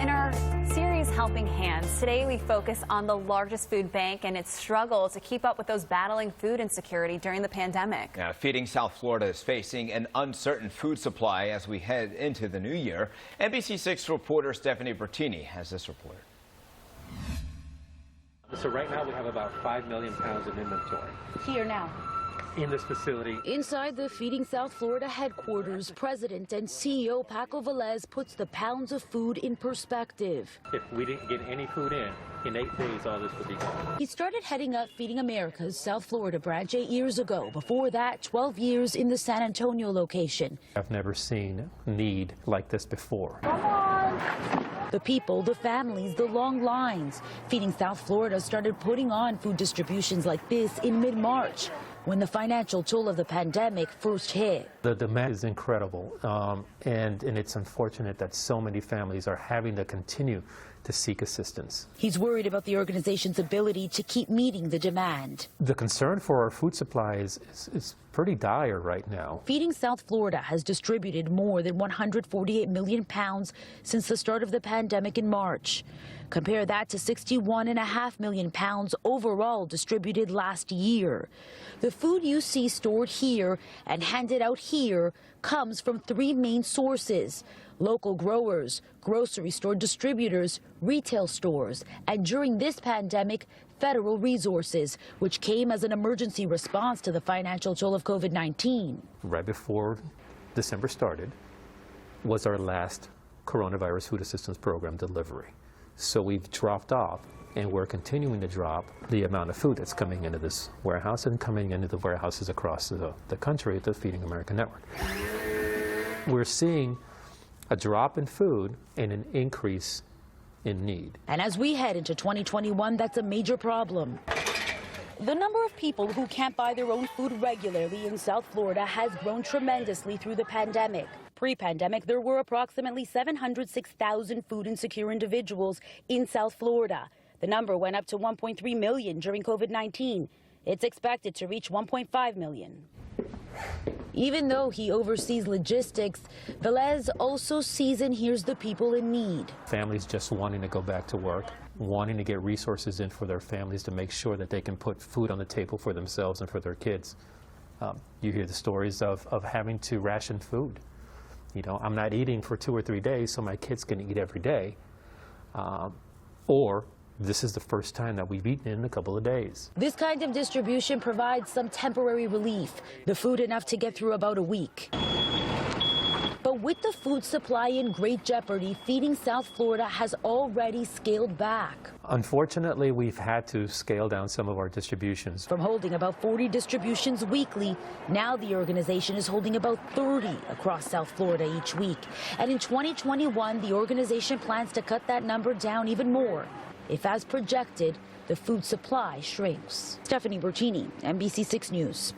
In our series Helping Hands, today we focus on the largest food bank and its struggle to keep up with those battling food insecurity during the pandemic. Now, Feeding South Florida is facing an uncertain food supply as we head into the new year. NBC6 reporter Stephanie Bertini has this report. So right now we have about 5 million pounds of inventory. Here now. In this facility. Inside the Feeding South Florida headquarters, President and CEO Paco Velez puts the pounds of food in perspective. If we didn't get any food in 8 days, all this would be gone. He started heading up Feeding America's South Florida branch 8 years ago. Before that, 12 years in the San Antonio location. I've never seen need like this before. Come on! The people, the families, the long lines. Feeding South Florida started putting on food distributions like this in mid-March, when the financial toll of the pandemic first hit. The demand is incredible, and it's unfortunate that so many families are having to continue to seek assistance. He's worried about the organization's ability to keep meeting the demand. The concern for our food supply is pretty dire right now. Feeding South Florida has distributed more than 148 million pounds since the start of the pandemic in March. Compare that to 61.5 million pounds overall distributed last year. The food you see stored here and handed out here comes from 3 main sources: local growers, grocery store distributors, retail stores, and during this pandemic, federal resources, which came as an emergency response to the financial toll of COVID-19. Right before December started was our last coronavirus food assistance program delivery. So we've dropped off, and we're continuing to drop the amount of food that's coming into this warehouse and coming into the warehouses across the country at the Feeding America network. We're seeing a drop in food and an increase in need. And as we head into 2021, that's a major problem. The number of people who can't buy their own food regularly in South Florida has grown tremendously through the pandemic. Pre-pandemic, there were approximately 706,000 food insecure individuals in South Florida. The number went up to 1.3 million during COVID-19. It's expected to reach 1.5 million. Even though he oversees logistics, Velez also sees and hears the people in need. Families just wanting to go back to work, wanting to get resources in for their families to make sure that they can put food on the table for themselves and for their kids. You hear the stories of having to ration food. You know, I'm not eating for 2 or 3 days, so my kids can eat every day. Or this is the first time that we've eaten in a couple of days. This kind of distribution provides some temporary relief, the food enough to get through about a week. But with the food supply in great jeopardy, Feeding South Florida has already scaled back. Unfortunately, we've had to scale down some of our distributions. From holding about 40 distributions weekly, now the organization is holding about 30 across South Florida each week. And in 2021, the organization plans to cut that number down even more if, as projected, the food supply shrinks. Stephanie Bertini, NBC6 News.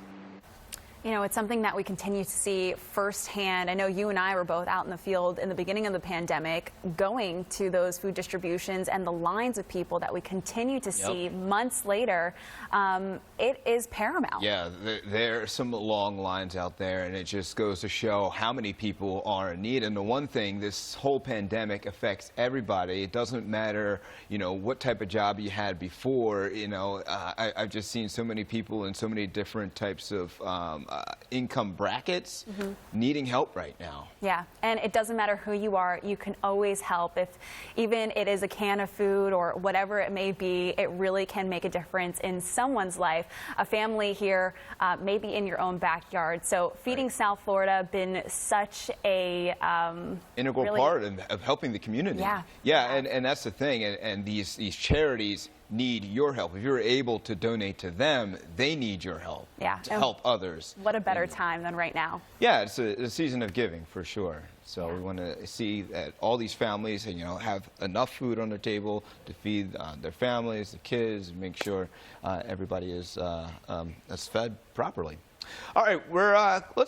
You know, it's something that we continue to see firsthand. I know you and I were both out in the field in the beginning of the pandemic, going to those food distributions, and the lines of people that we continue to see months later. It is paramount. Yeah, there are some long lines out there, and it just goes to show how many people are in need. And the one thing, this whole pandemic affects everybody. It doesn't matter, you know, what type of job you had before. You know, I've just seen so many people in so many different types of income brackets needing help right now. Yeah, and it doesn't matter who you are, you can always help. If even it is a can of food or whatever it may be, it really can make a difference in someone's life, a family here, maybe in your own backyard. So Feeding South Florida been such a integral part of helping the community. Yeah, and that's the thing, and these charities need your help. If you're able to donate to them, they need your help to help others. What a better time than right now. Yeah, it's a season of giving for sure. So we want to see that all these families, you know, have enough food on their table to feed their families, the kids, and make sure everybody is fed properly. All right, let's